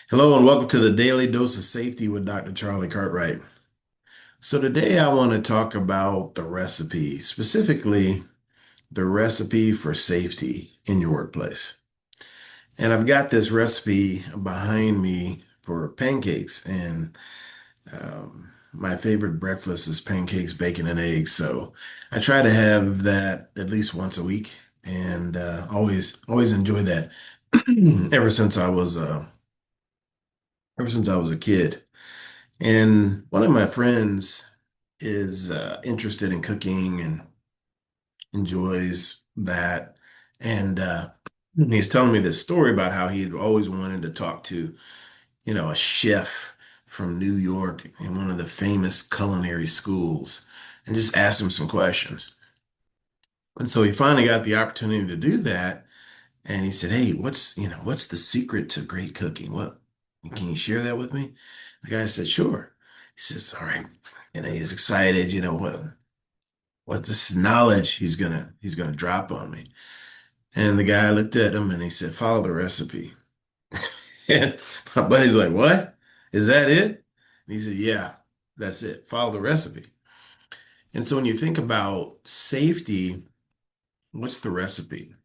Hello and welcome to the Daily Dose of Safety with Dr. Charlie Cartwright. So today I want to talk about the recipe, specifically the recipe for safety in your workplace. And I've got this recipe behind me for pancakes, and my favorite breakfast is pancakes, bacon, and eggs. So I try to have that at least once a week, and always enjoy that ever since I was a kid. And one of my friends is interested in cooking and enjoys that. And he's telling me this story about how he'd always wanted to talk to, a chef from New York in one of the famous culinary schools and just ask him some questions. And so he finally got the opportunity to do that. And he said, "Hey, what's the secret to great cooking? What can you share that with me?" The guy said, "Sure." He says, "All right." And he's excited, what this knowledge he's gonna drop on me. And the guy looked at him and he said, "Follow the recipe." And my buddy's like, "What? Is that it?" And he said, "Yeah, that's it. Follow the recipe." And so when you think about safety, what's the recipe?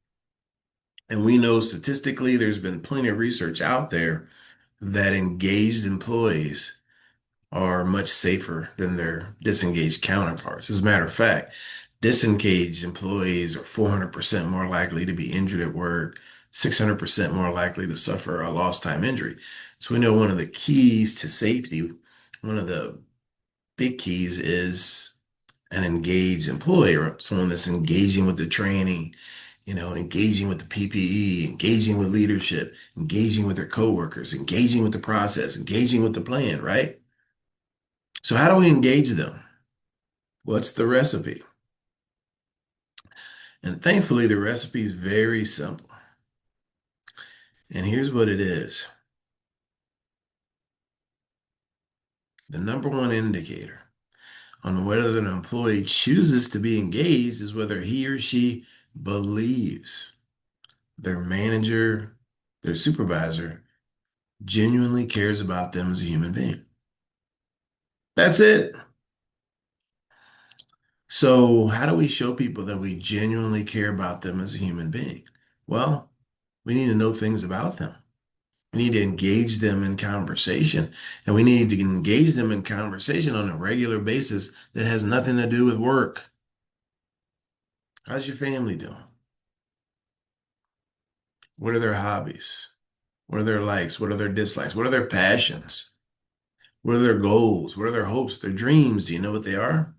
And we know statistically there's been plenty of research out there that engaged employees are much safer than their disengaged counterparts. As a matter of fact, disengaged employees are 400% more likely to be injured at work, 600% more likely to suffer a lost time injury. So we know one of the keys to safety, one of the big keys is an engaged employee or someone that's engaging with the training, engaging with the PPE, engaging with leadership, engaging with their coworkers, engaging with the process, engaging with the plan, right? So how do we engage them? What's the recipe? And thankfully, the recipe is very simple. And here's what it is. The number one indicator on whether an employee chooses to be engaged is whether he or she believes their manager, their supervisor, genuinely cares about them as a human being. That's it. So, how do we show people that we genuinely care about them as a human being? Well, we need to know things about them. We need to engage them in conversation, and we need to engage them in conversation on a regular basis that has nothing to do with work. How's your family doing? What are their hobbies? What are their likes? What are their dislikes? What are their passions? What are their goals? What are their hopes, their dreams? Do you know what they are?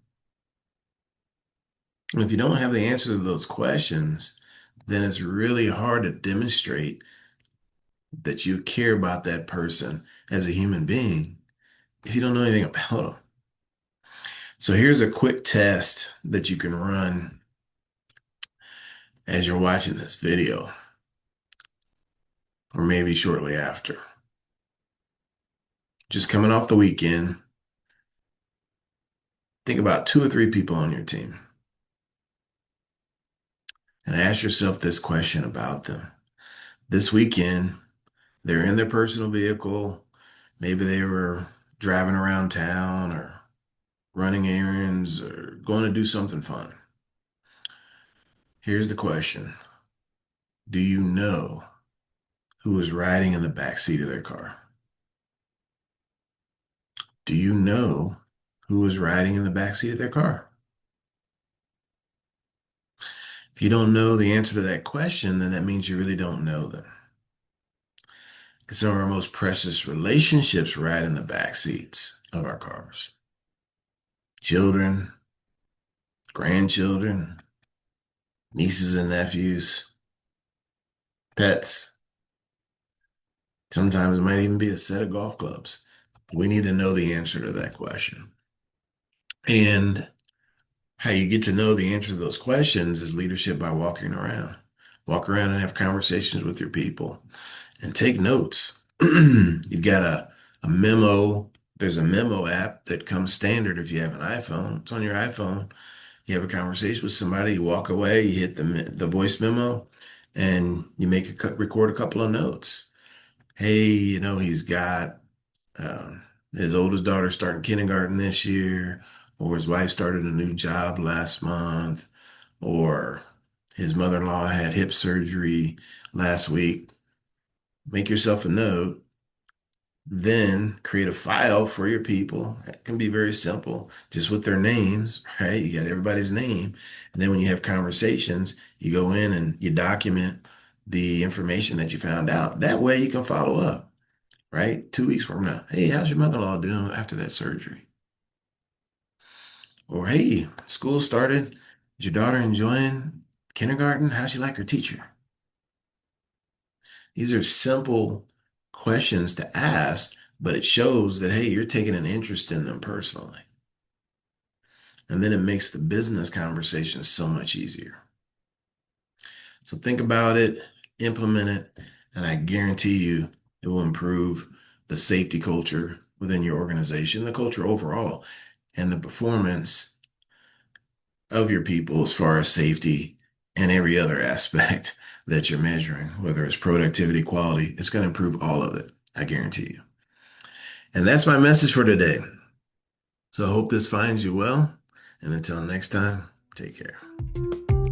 And if you don't have the answer to those questions, then it's really hard to demonstrate that you care about that person as a human being if you don't know anything about them. So here's a quick test that you can run as you're watching this video, or maybe shortly after. Just coming off the weekend, think about two or three people on your team and ask yourself this question about them. This weekend, they're in their personal vehicle. Maybe they were driving around town or running errands or going to do something fun. Here's the question. Do you know who was riding in the back seat of their car? Do you know who was riding in the back seat of their car? If you don't know the answer to that question, then that means you really don't know them. Because some of our most precious relationships ride in the back seats of our cars. Children, grandchildren, nieces and nephews, pets. Sometimes it might even be a set of golf clubs. We need to know the answer to that question. And how you get to know the answer to those questions is leadership by walking around. Walk around and have conversations with your people and take notes. You've got a memo. There's a memo app that comes standard if you have an iPhone. It's on your iPhone. You have a conversation with somebody, you walk away, you hit the voice memo, and you record a couple of notes. Hey, he's got um, his oldest daughter starting kindergarten this year, or his wife started a new job last month, or his mother-in-law had hip surgery last week. Make yourself a note, then create a file for your people. It can be very simple, just with their names, right? You got everybody's name. And then when you have conversations, you go in and you document the information that you found out. That way you can follow up, right? 2 weeks from now. Hey, how's your mother-in-law doing after that surgery? Or hey, school started. Is your daughter enjoying kindergarten? How's she like her teacher? These are simple questions to ask, but it shows that, hey, you're taking an interest in them personally. And then it makes the business conversation so much easier. So think about it, implement it, and I guarantee you it will improve the safety culture within your organization, the culture overall, and the performance of your people as far as safety and every other aspect that you're measuring, whether it's productivity, quality, it's going to improve all of it. I guarantee you. And that's my message for today. So I hope this finds you well. And until next time, take care.